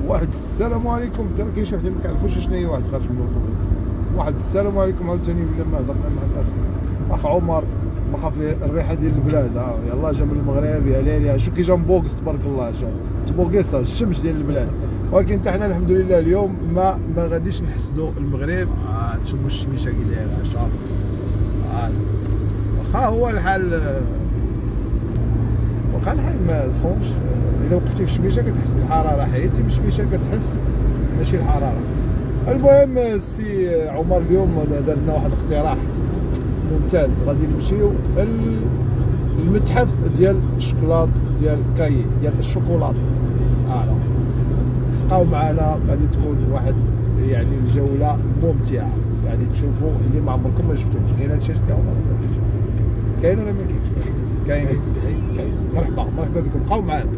واحد السلام عليكم، ترى كاين شي وحده ما كنعرفوش شنو هي، واحد خارج من الاوتوبيس، واحد السلام عليكم عاوتاني بلا ما هضرنا مع الاخ عمر ما خاف الريحه ديال البلاد. يلاه جا من المغرب يا ليلي، شو كي جا مبوكس تبارك الله، جا تبوكيصه الشمس ديال البلاد. ولكن حتى حنا الحمد لله اليوم ما غاديش نحسدوا المغرب. تشوفوا الشميشه كي دايره شاف، واخا هو الحال، واخا الحال ما سخونش. الا وقفتي في الشميشه كتحس بالحراره، حيدتي من الشميشه كتحس ماشي الحراره. المهم السي عمر اليوم دار لنا واحد الاقتراح ممتاز، غادي نمشيو للمتحف ديال الشوكولات ديال كاي ديال الشوكولات. تبقاو معنا، غادي تكون واحد يعني الجوله ممتعه، غادي تشوفوا اللي ما عمركم ما شفتوش. كاين هادشي سي عمر؟ كاين ولا ما كاينش؟ كاين. مرحبا بكم، بقاو معنا.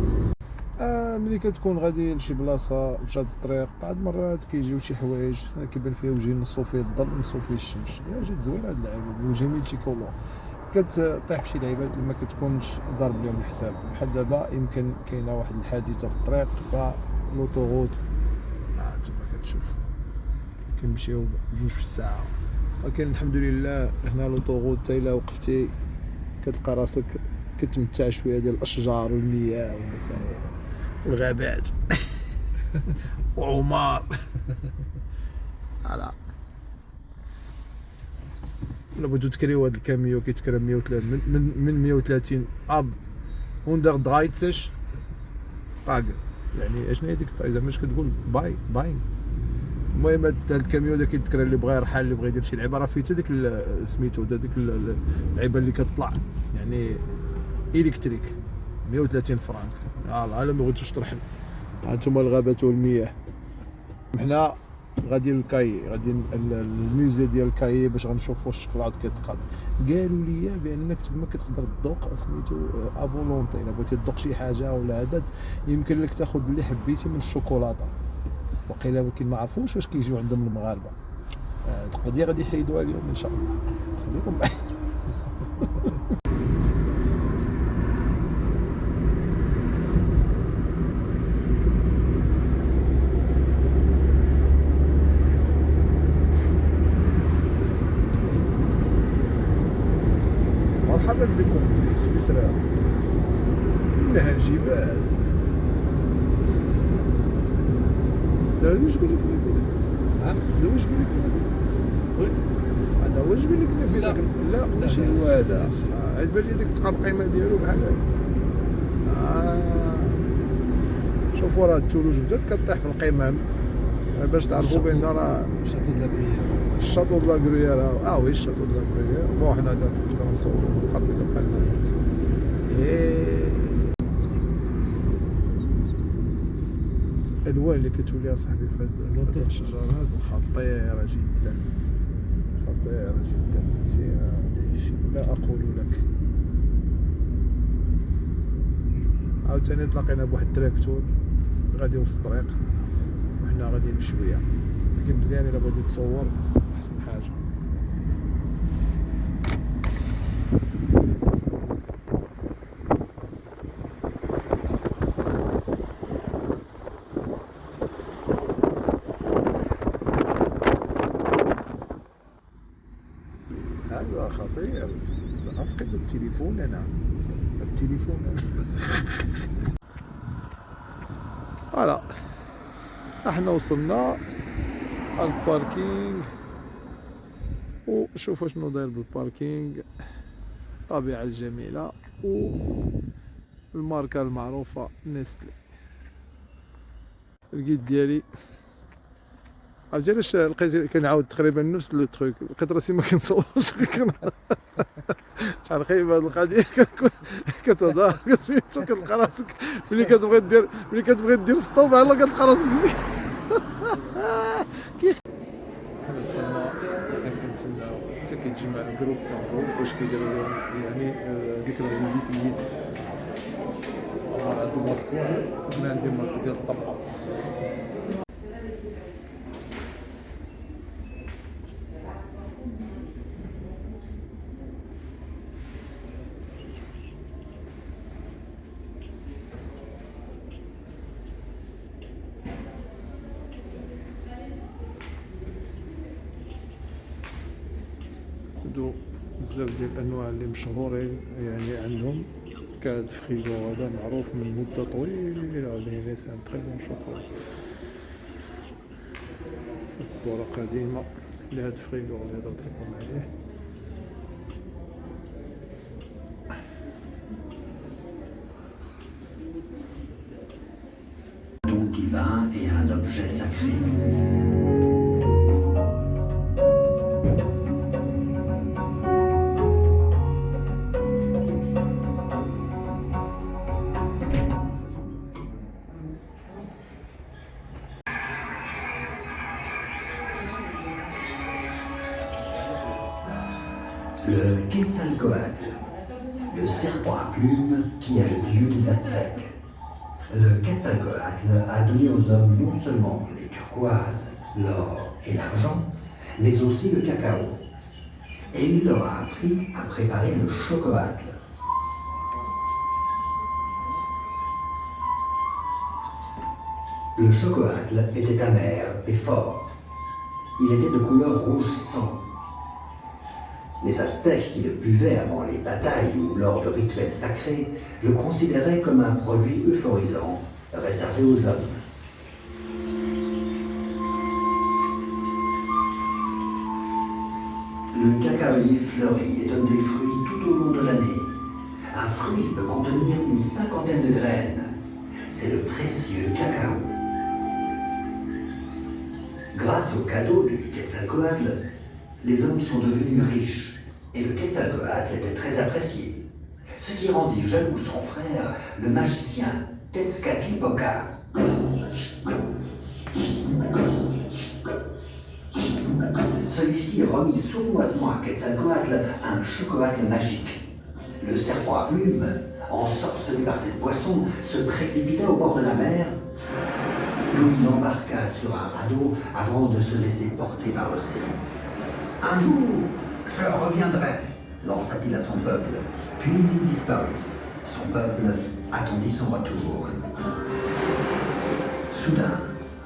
ملي كتكون غادي لشي بلاصه في هاد الطريق، بعض المرات كيجيو شي حوايج كيبان فيها وجهين، نصو فيه الظل نصو فيه الشمس. جات زوينه هاد اللعيبه، وجميل تيكولو. كتطيح في شي لعيبات اللي ما كتكونش ضارب لهم الحساب. بحال دابا يمكن كاينه واحد الحادثه في الطريق، فلوطوغوت تما كتشوف كنمشيو بجوج في الساعه، ولكن الحمد لله هنا لوطوغوت حتى الا وقفتي كتلقى راسك كتمتع شويه ديال الاشجار والمياه والمسائل والغابات وعمار. على الا بغيتو تكريو هاد الكاميو كيتكرا 130 من 130 اب وندير دغايتسش باغ، يعني اشنو هي ديك زعما اش كتقول باين. المهم هاد الكاميو هذا كيتكرا اللي بغى يرحل، اللي بغى يدير شي لعبه، راه فيه حتى ديك سميتو ديك اللعيبه اللي كتطلع يعني الكتريك 130 فرانك. الا ما بغيتوش ترحل، هانتوما الغابات والمياه. حنا غادي للكاي، غادي الميوزي ديال الكاي باش غنشوفوا الشوكولات كتقاد. قالوا لي بانك تما كتقدر تذوق سميتو ابولونتي، الا بغيتي تذوق شي حاجه ولا هذا يمكن لك تاخذ اللي حبيتي من الشوكولاته. وقيلا ولكن ما عرفوش واش كيجيو عندهم المغاربه. القضيه غادي يحيدوها اليوم ان شاء الله. خليكم معايا. مرحبا بكم في سويسرا، إنها الجبال. هذا واش بان لك فيه؟ هذا واش بان لك فيه؟ هذا واش بان لك فيه؟ لا ماشي هو هذا، عاد بان لي ديك التقمقيمه ديالو بحال هكا. شوفوا راه الثلوج بدات كطيح في القمم باش تعرفوا بان راه شاتو د لاكريير. الشاطو د لاكريير. وي الشاطو د لاكريير. بون حنا نقدروا نصوروا ونقلبوا بحال الالوان اللي كتولي اصاحبي في هاد الشجرات خطيره جدا، خطيره جدا. لا اقول لك. عاوتاني تلاقينا بواحد التراكتور غادي وسط الطريق وحنا غاديين بشويه، لكن مزيان الا بغيتي تصور احسن حاجه. هذا خطير. سأفقد التليفون أنا. فوالا احنا وصلنا الباركينغ، وشوفوا شنو داير بالباركينغ. الطبيعة الجميلة والماركة المعروفة نيستلي. الكيت ديالي عرفتي علاش لقيت كنعاود تقريبا نفس لو تروك، لقيت راسي ما كنصورش. شحال خايبه هاد القضيه. كتهضر سميتو كتلقى راسك ملي كتبغي دير ستوب على كتلقى راسك حنا دخلنا كنتسناو حتى كيتجمع الجروب باش كيديروا لهم يعني ديك الفيزيت اللي عندهم ماسك واحد، انا عندي الماسك ديال الطبطب. عنده بزاف ديال الانواع اللي مشهورين يعني عندهم. كهاد فريغو هذا معروف من مده طويله يعني سي ان تري بون شوكولا. هاد الصوره قديمه لهاد فريغو اللي درت لكم عليه. Don divin et un objet sacré. Le Quetzalcoatl, le serpent à plumes qui est le dieu des Aztèques. Le Quetzalcoatl a donné aux hommes non seulement les turquoises, l'or et l'argent, mais aussi le cacao. Et il leur a appris à préparer le chocoatl. Le chocoatl était amer et fort. Il était de couleur rouge sang. Les Aztèques qui le buvaient avant les batailles ou lors de rituels sacrés le considéraient comme un produit euphorisant, réservé aux hommes. Le cacaoyer fleurit et donne des fruits tout au long de l'année. Un fruit peut contenir une cinquantaine de graines. C'est le précieux cacao. Grâce au cadeau du Quetzalcoatl, les hommes sont devenus riches et le Quetzalcoatl était très apprécié, ce qui rendit jaloux son frère, le magicien Tezcatlipoca. Celui-ci remit sournoisement à Quetzalcoatl un chocoatl magique. Le serpent à plumes, ensorcelé par cette boisson, se précipita au bord de la mer, où il embarqua sur un radeau avant de se laisser porter par l'océan. Un jour, je reviendrai, lança-t-il à son peuple, puis il disparut. Son peuple attendit son retour. Soudain,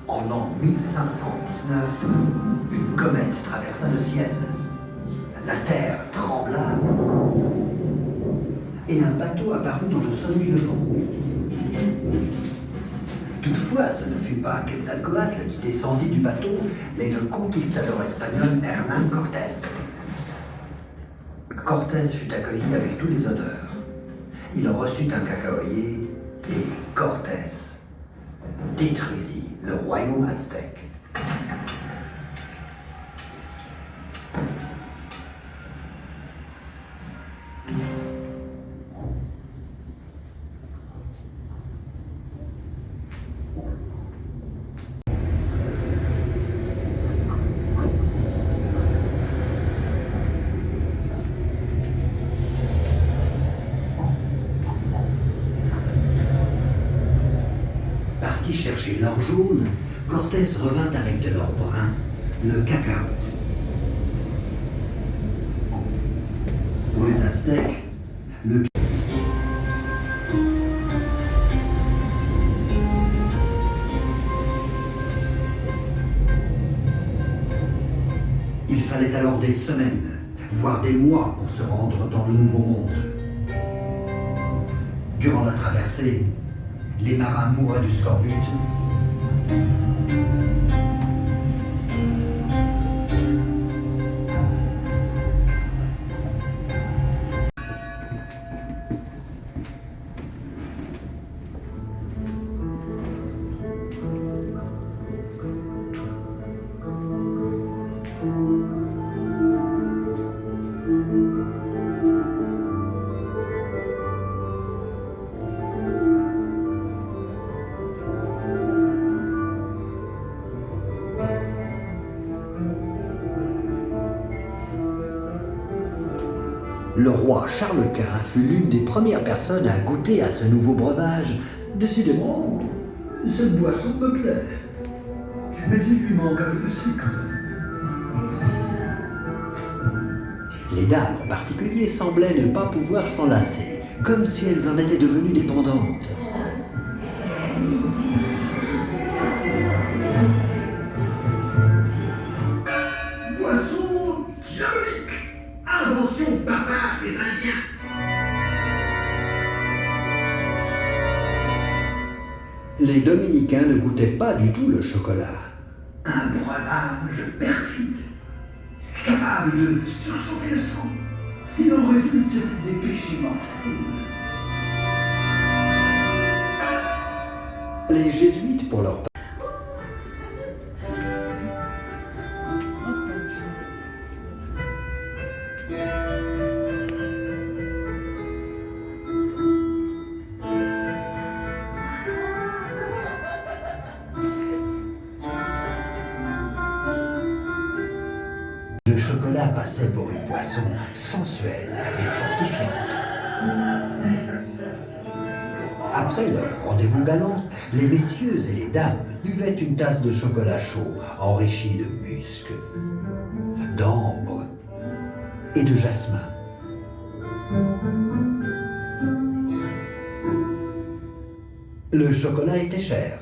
en l'an 1519, une comète traversa le ciel. La terre trembla et un bateau apparut dans le sommet du vent. Toutefois, ce ne fut pas Quetzalcoatl qui descendit du bateau, mais le conquistador espagnol Hernán Cortés. Cortés fut accueilli avec tous les honneurs. Il reçut un cacaoyer et Cortés détruisit le royaume aztèque. Chercher l'or jaune, Cortés revint avec de l'or brun, le cacao. Pour les Aztèques, le Il fallait alors des semaines, voire des mois pour se rendre dans le Nouveau Monde. Durant la traversée, les marins mouraient du scorbut. Le roi Charles Quint fut l'une des premières personnes à goûter à ce nouveau breuvage. Décidément, cette boisson me plaît. Mais il lui manque un peu de sucre. Les dames en particulier semblaient ne pas pouvoir s'en lasser, comme si elles en étaient devenues dépendantes. Boisson diabolique, Les dominicains ne goûtaient pas du tout le chocolat. Un breuvage perfide, capable de surchauffer le sang. Il en résulte des péchés mortels. Les jésuites, pour leur part, le chocolat passait pour une boisson sensuelle et fortifiante. Après leur rendez-vous galant, les messieurs et les dames buvaient une tasse de chocolat chaud enrichi de musc, d'ambre et de jasmin. Le chocolat était cher.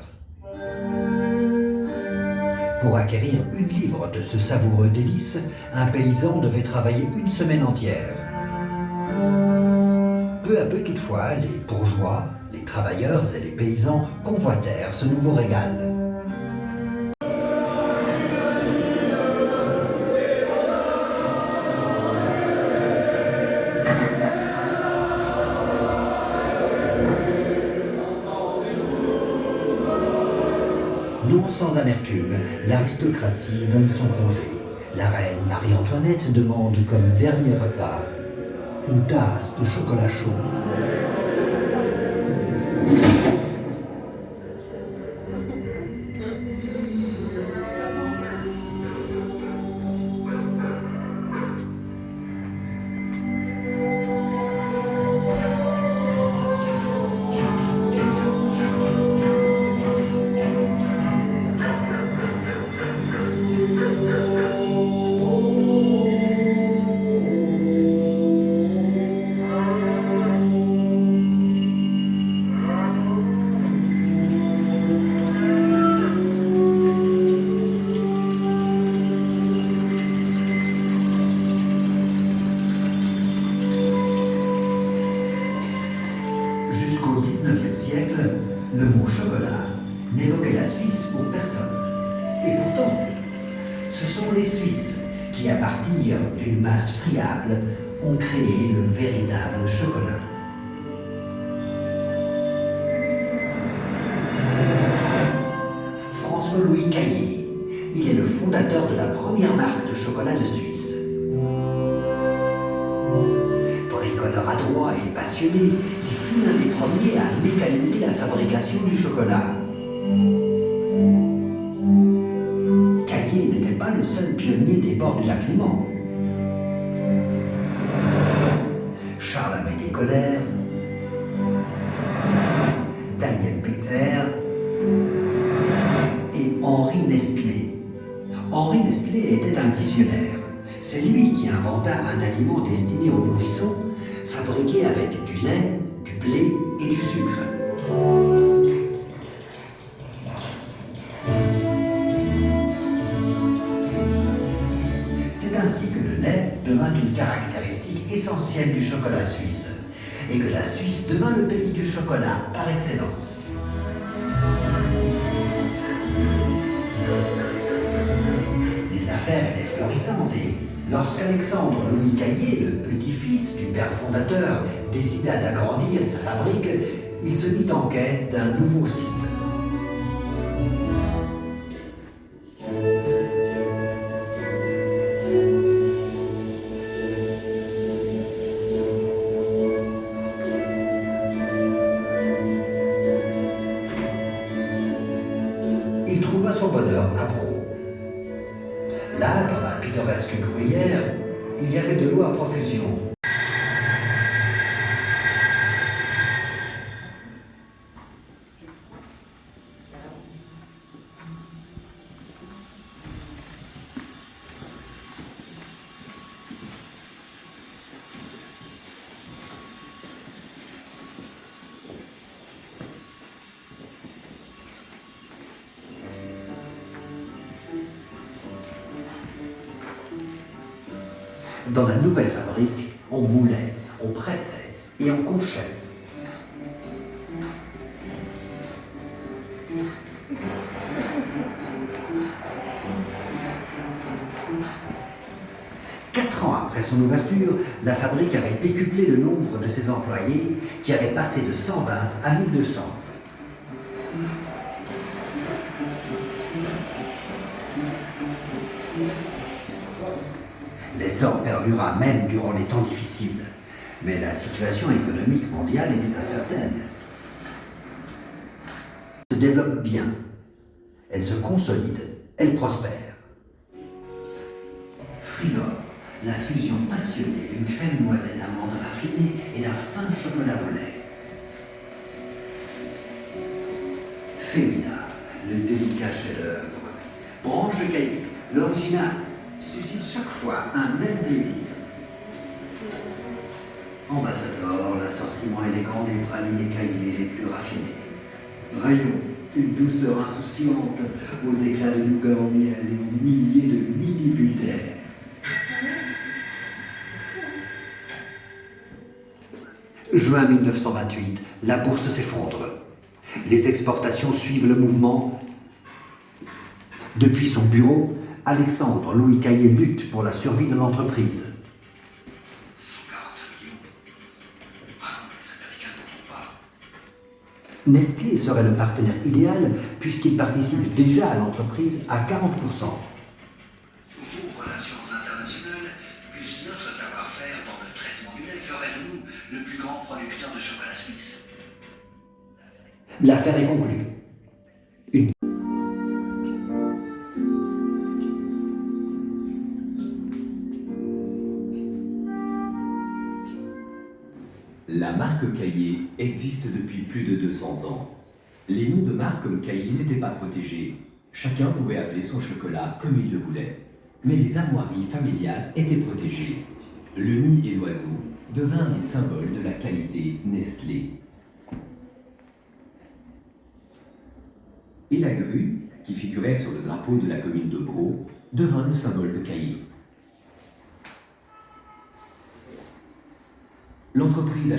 Pour acquérir 1 livre de ce savoureux délice, un paysan devait travailler 1 semaine entière. Peu à peu toutefois, les bourgeois, les travailleurs et les paysans convoitèrent ce nouveau régal. Non sans amertume, l'aristocratie donne son congé. La reine Marie-Antoinette demande comme dernier repas une tasse de chocolat chaud. Jusqu'au XIXe siècle, le mot chocolat n'évoquait la Suisse pour personne. Et pourtant, ce sont les Suisses qui, à partir d'une masse friable, ont créé le véritable chocolat. François-Louis Caillé, il est le fondateur de la première marque de chocolat de Suisse. Bricoleur adroit et passionné, il fut l'un des premiers à mécaniser la fabrication du chocolat. Caillé n'était pas le seul pionnier des bords du lac Léman. Charles-Amédée Colère, Daniel Péter et Henri Nestlé. Henri Nestlé était un visionnaire. C'est lui qui inventa un aliment destiné aux nourrissons, fabriqué avec du lait, du blé et du sucre. C'est ainsi que le lait devint une caractéristique essentielle du chocolat suisse, et que la Suisse devint le pays du chocolat par excellence. Les affaires étaient florissantes et lorsqu'Alexandre Louis Caillé, le petit-fils du père fondateur, décida d'agrandir sa fabrique, il se mit en quête d'un nouveau site. Il trouva son bonheur à Braux. Là, dans la pittoresque gruyère, il y avait de l'eau à profusion. Dans la nouvelle fabrique, on moulait, on pressait et on conchait. Après son ouverture, la fabrique avait décuplé le nombre de ses employés qui avaient passé de 120 à 1200. L'essor perdura même durant les temps difficiles, mais la situation économique mondiale était incertaine. Elle se développe bien, elle se consolide, elle prospère. Frigor, la fusion passionnée d'une crème noisette d'amande raffinée et d'un fin chocolat au lait. Femina, le délicat chef-d'œuvre. Branche Caillé, l'original, suscite chaque fois un même plaisir. Ambassador, l'assortiment élégant des pralines écaillées les plus raffinées. Rayon, une douceur insouciante, aux éclats de nougat en miel et aux milliers de mini-bulles d'air. Juin 1928, la bourse s'effondre. Les exportations suivent le mouvement. Depuis son bureau, Alexandre Louis Caillé lutte pour la survie de l'entreprise. Nestlé serait le partenaire idéal puisqu'il participe déjà à l'entreprise à 40%. Vos relations internationales, plus notre savoir-faire dans le traitement du lait, ferait de nous le plus grand producteur de chocolat suisse. L'affaire est conclue. La marque Caillé existe depuis plus de 200 ans. Les noms de marques comme Caillé n'étaient pas protégés. Chacun pouvait appeler son chocolat comme il le voulait. Mais les armoiries familiales étaient protégées. Le nid et l'oiseau devinrent les symboles de la qualité Nestlé. Et la grue, qui figurait sur le drapeau de la commune de Braux, devint le symbole de Caillé. L'entreprise a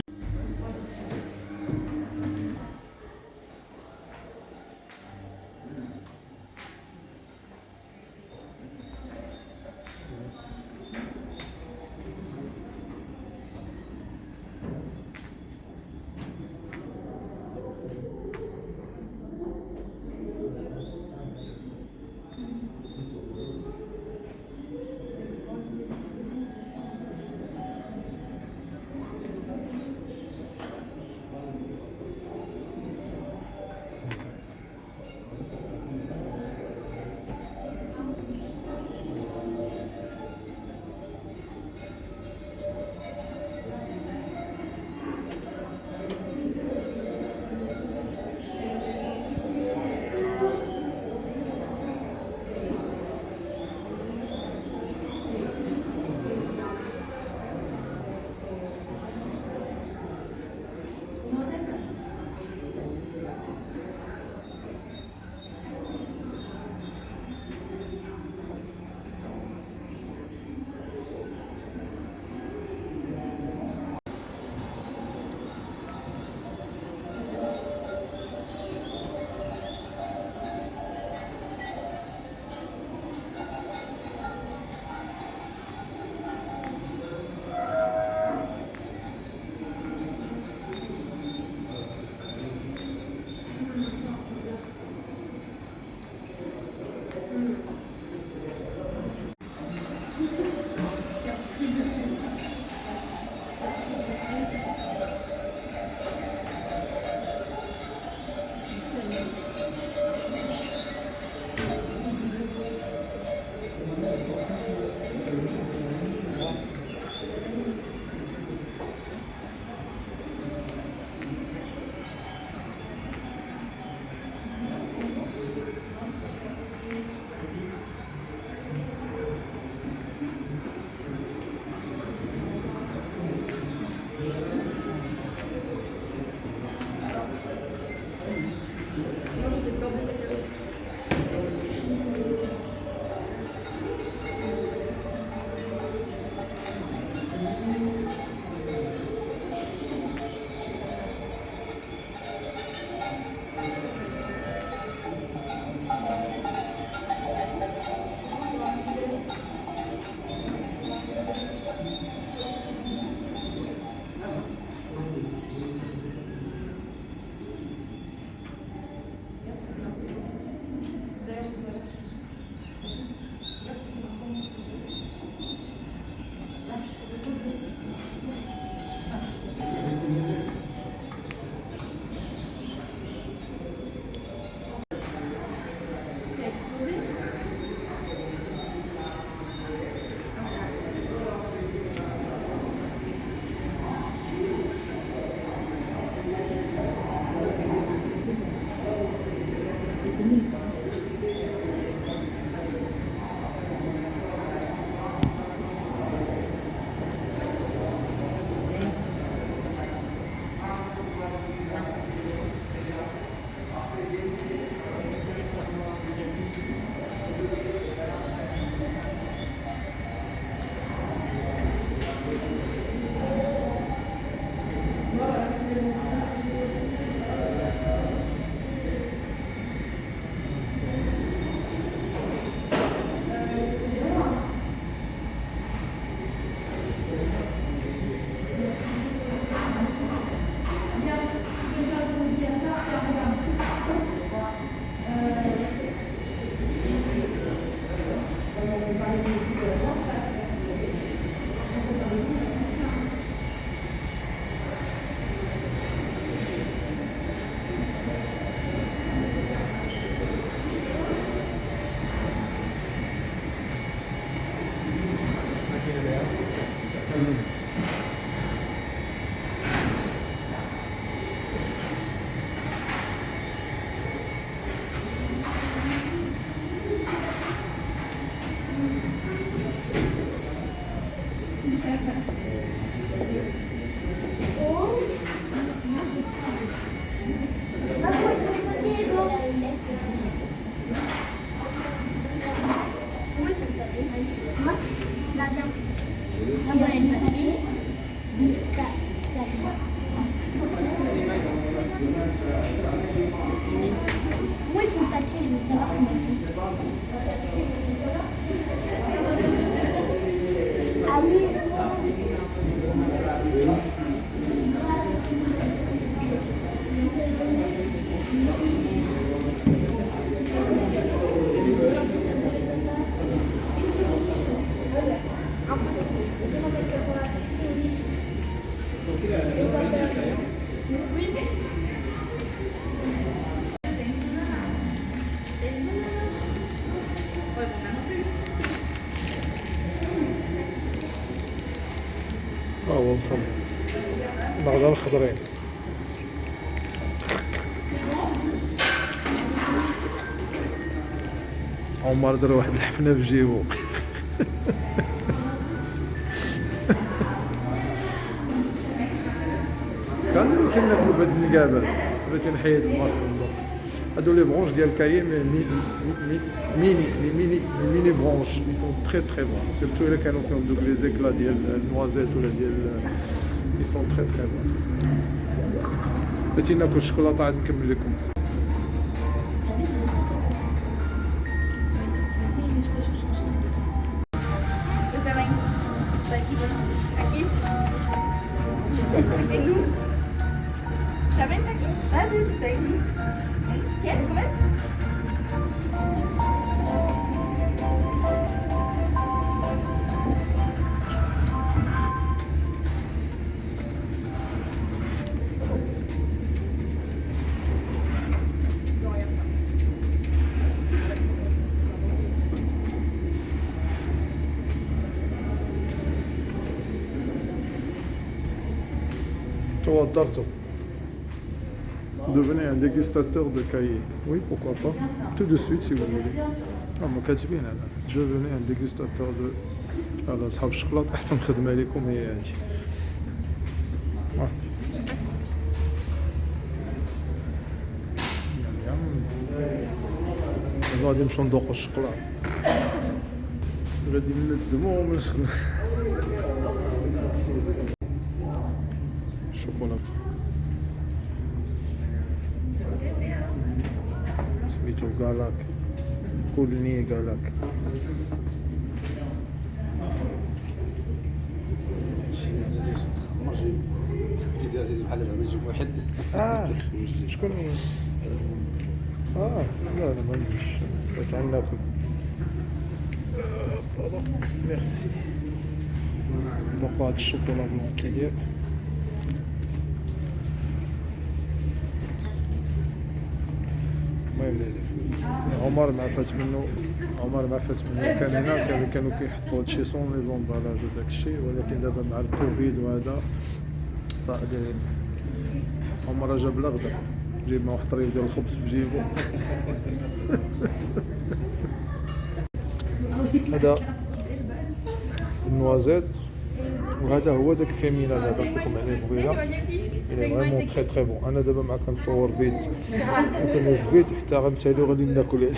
Moi, la viande. Moi, dans les pâtés, ça. Moi, il faut le papier, je veux savoir comment il fait. Ah oui. هو وصل الأخضر الخضرين. عمر دار واحد الحفنة في جيبو. كان يمكن ناكلو بهاد النقابات، بغيت نحيد الماسك الضوء. هادو لي برونش ديال كايي ميني برونش، ils sont très très bons. Surtout إلا كانوا فيهم دوك لي زيكلا ديال النوازيت ولا ديال ils sont très très bons. بغيتي ناكل الشوكولاتة عاد نكمل لكم. Et nous? Tá bem? Tá aqui. Vas-y, tá aqui. Quer comer? Dorto. Devenez un dégustateur de cahiers. Oui, pourquoi pas. Tout de suite si vous voulez. Ah, ما كاتبين أنا. Devenez un dégustateur de. على أصحاب الشوكولاتة أحسن خدمة لكم هي هذه. غادي نمشيو ندوقو الشوكولاتة. غادي نندمو ونشغل. شوكولاتة سميتو غالاك كولني غالاك بحال زعما تجيب واحد شكون لا ما نديرش بغيت ناكل ميرسي نوقع هاد الشوكولا بلون كيدير عمر ما عرفت منه كان هنا كانوا كيحطوا هادشي سون لي زومبالاج وداك الشيء، ولكن دابا مع الكوفيد وهذا عمر جاب الغدا جيب مع واحد طريف ديال الخبز في جيبو. هذا النوازيت وهذا هو داك فيمينا اللي هضرت لكم عليه قبيله، الى فريمون تري تري بون. انا دابا مع كنصور بيت وكنهز بيت حتى غنسالو غادي ناكل.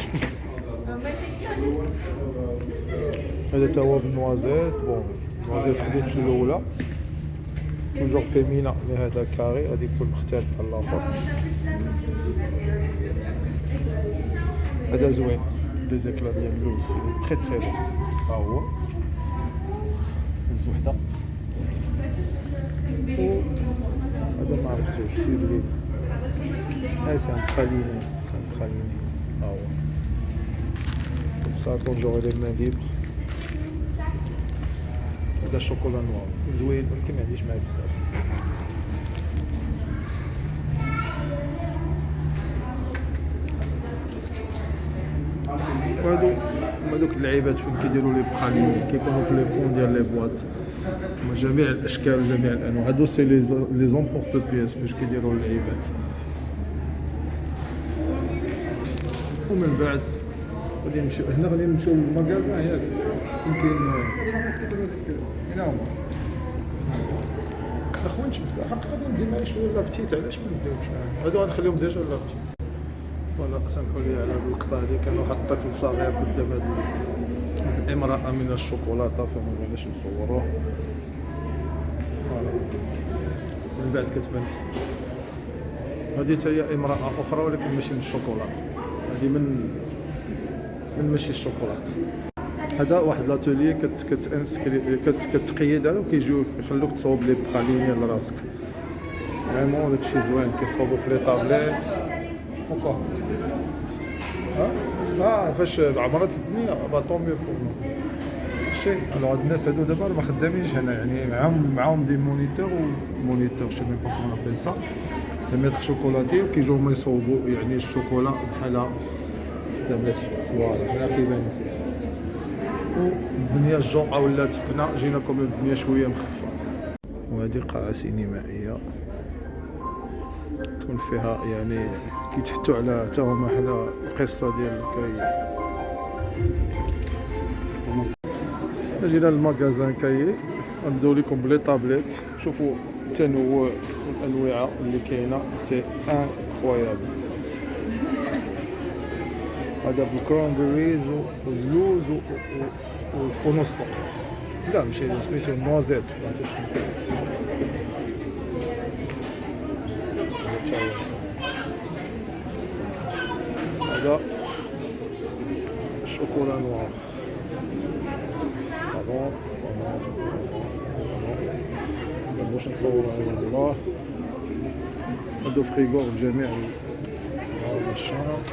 هذا تا هو بالنوازيت. بون النوازيت خديت في الاولى توجور فيمينا، مي هذا كاري غادي يكون مختلف على الاخر. هذا زوين ديزيكلا ديال اللوز تري تري بون. ها هو الزوحده هذا ما عرفتوش سي بلي سان براليني ها هو ça toujours les mains libres. هذا الشوكولا نوار زوين ولكن ما عنديش معاه بزاف. وهادو هما دوك اللعيبات فين كيديروا لي براليني كيكونوا في لي فون ديال لي بواط، هما جميع الاشكال وجميع الانواع. هادو سي لي زومبورت بياس باش كيديروا اللعيبات. ومن بعد غادي نمشيو هنا، غادي نمشيو للمغازان ياك يمكن هنا هما اخوان. حق غادي ندير معايا شويه لابتيت، علاش ما نديروش معاهم؟ هادو غنخليهم ديجا لابتيت. ولا سامحوا لي على هاد القطعه هادي، كان واحد الطفل صغير قدام هاد امرأة من الشوكولاتة فما بغيناش نصوروه. فوالا من بعد كتبان حسن. هذه حتى هي امرأة أخرى ولكن ماشي من الشوكولاتة، هذه من ماشي الشوكولاتة. هذا واحد لاتولي كتقيد عليه وكيجيو كيخلوك تصاوب لي بخاليني لراسك. فريمون داكشي زوين كيصاوبو في لي طابليت هكا. فاش عمرت الدنيا طومي فوق شي. الوغ هاد الناس هادو دابا ما خدامينش هنا، يعني معاهم دي مونيتور شي ميم با كومون ابيل سا دي ميتر شوكولاتي وكيجيو هما يصوبو يعني الشوكولا بحال دابا. فوالا هنا كيبان مزيان. والدنيا الجوقه ولات هنا جينا كوم الدنيا شويه مخففه. وهذه قاعه سينمائيه تكون فيها يعني كيتحتوا على حتى هما حنا القصه ديال جينا للماغازان كايي. نبداو لكم بلي طابليت. شوفوا التنوع والانواع اللي كاينه سي انكرويابل. هذا بالكرانبيريز واللوز والفونوسطو. لا ماشي سميتو النوازيت. هذا شوكولا نوار. باش نصورها والله. هادو فريغو بجميع الشنط.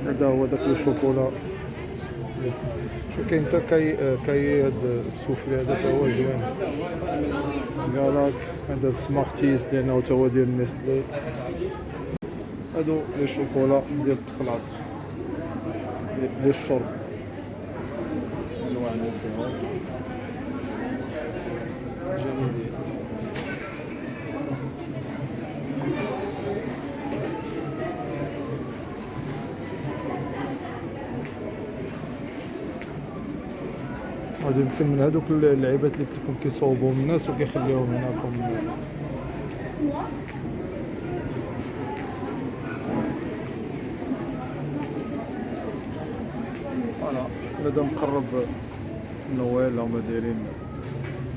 هذا هو داك الشوكولا. شو كاين حتى كاي هاد السوفلي هذا تا هو زوين. قالك هذا سمارتيز لانه تا هو ديال نيسلي. هادو لي شوكولا ديال التخلاط ديال الشرب انواع اللي فيهم جميلين. هادو يمكن من هادوك اللعيبات اللي كلكم كيصوبوهم الناس وكيخليوهم هناكم. فوالا بنادم مقرب نويل هما دايرين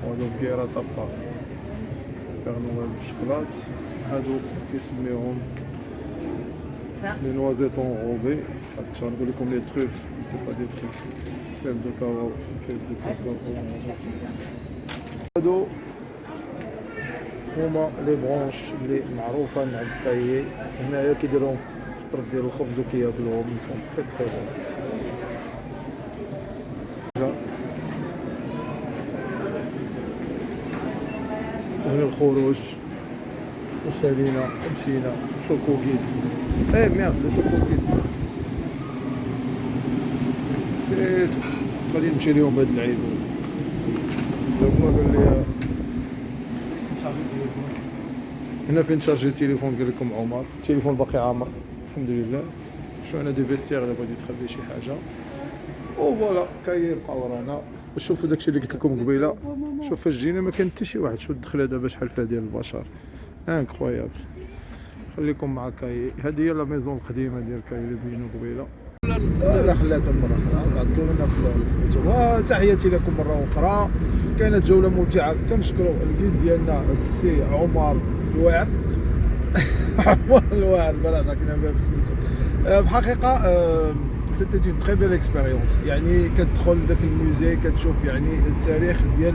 هادو بكيرا طابا بيغ نويل بالشوكولات. هادو كيسميوهم لي نوازيت انروبي. صافي نقول لكم لي تروف سي با دي تروف. كيف دو كاو كيف دو كاو. هادو هما لي برونش اللي معروفه عند كايي. هنايا كيديروهم في الطرف ديال الخبز وكياكلوهم. يسون تري تري بون. هنا الخروج وسالينا مشينا شوكوكيت. ميرد لو شوكوكيت سيتو غادي نمشي ليهم بهاد العيد. هما قال لي هنا فين تشارجي التليفون. قال لكم عمر التليفون باقي عامر الحمد لله. شو انا دي فيستير الا بغيتي تخبي شي حاجه. وفوالا كيبقى ورانا. وشوفوا داكشي اللي قلت لكم قبيله. شوف فاش جينا ما كان حتى شي واحد. شو الدخله دابا شحال فيها ديال البشر انكرويابل. خليكم مع كاي. هذه هي لا ميزون القديمه ديال كاي اللي بينو قبيله. لا خلاتها مره اخرى تعطلوا لنا في سميتو. وتحياتي لكم مره اخرى. كانت جوله ممتعه. كنشكروا الجيد ديالنا السي عمر الواعر. عمر الواعر بلا كنا باب سميتو. بحقيقه سيتي اون تري بيل اكسبيريونس. يعني كتدخل داك الموزي كتشوف يعني التاريخ ديال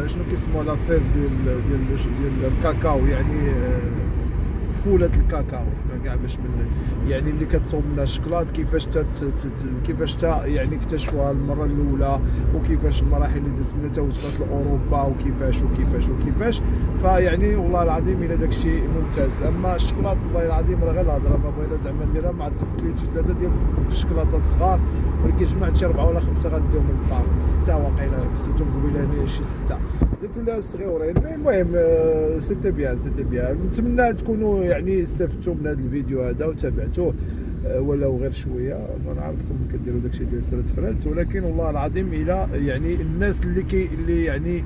شنو كيسموا لا فيف ديال الكاكاو. يعني فولة الكاكاو كاع باش من يعني اللي كتصوب منها الشكلاط كيفاش تا يعني اكتشفوها المره الاولى وكيفاش المراحل اللي دازت منها تا وصلت لاوروبا وكيفاش. فيعني والله العظيم الى داكشي ممتاز. اما الشكلاط والله العظيم راه غير الهضره ما بغينا زعما نديرها مع شي 3 ديال الشكلاطات صغار ولكن جمعت شي 4 ولا 5 غنديهم للدار 6 واقيلا سيتهم قبيله هنايا شي 6 كلها صغيورين. المهم سيتي بيان نتمنى تكونوا يعني استفدتوا من هذا الفيديو هذا وتابعتوه ولو غير شويه. انا عارفكم كديروا داكشي ديال سرد فرات ولكن والله العظيم الى يعني الناس اللي يعني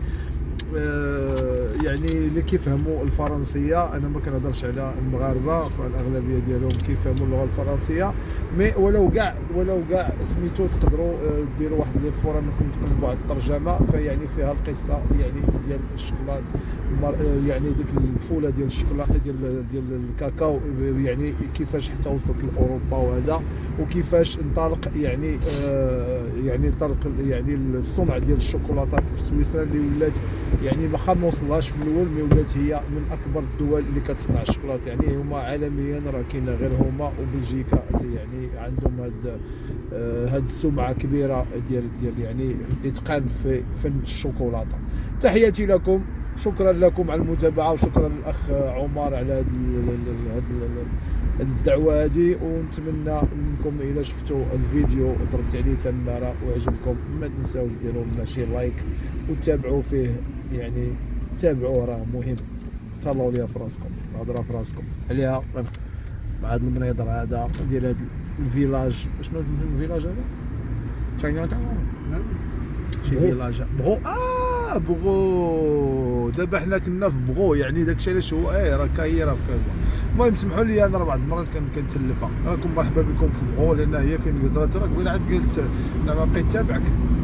يعني اللي كيفهموا الفرنسيه، انا ما كنهضرش على المغاربه فالاغلبيه ديالهم كيفهموا اللغه الفرنسيه، مي ولو كاع سميتو تقدروا ديروا واحد لي فور انكم تقلبوا على الترجمه، فيعني فيها القصه يعني ديال الشوكولات، يعني ديك الفوله ديال الشوكولاته ديال الكاكاو، يعني كيفاش حتى وصلت لاوروبا وهذا، وكيفاش انطلق يعني يعني انطلق يعني الصنع ديال الشوكولاته في سويسرا اللي ولات يعني واخا ما وصلهاش في الاول، مي ولات هي من اكبر الدول اللي كتصنع الشوكولاته، يعني هما عالميا راه كاينه غير هما وبلجيكا اللي يعني عندهم هاد السمعه كبيره ديال يعني الاتقان في فن الشوكولاته. تحياتي لكم، شكرا لكم على المتابعه، وشكرا للاخ عمر على هاد الدعوه هذه، ونتمنى منكم الى شفتوا الفيديو وضربت عليه تماره وعجبكم ما تنساوش ديروا لنا شي لايك وتابعوا فيه، يعني تابعوه راه مهم، تهلاو ليا في راسكم، هضره في راسكم عليها مع هذا المنيضر هذا ديال هذا الفيلاج. شنو الفيلاج هذا؟ تشاينا تاون شي فيلاج بغو بغو. دابا حنا كنا في بغو، يعني داكشي علاش هو راه كايره في كذا. المهم سمحوا لي انا راه بعض المرات كنتلفها. راكم مرحبا بكم في بغو، لان هي فين قدرت، راه قبيله عاد قلت انا ما بقيت تابعك.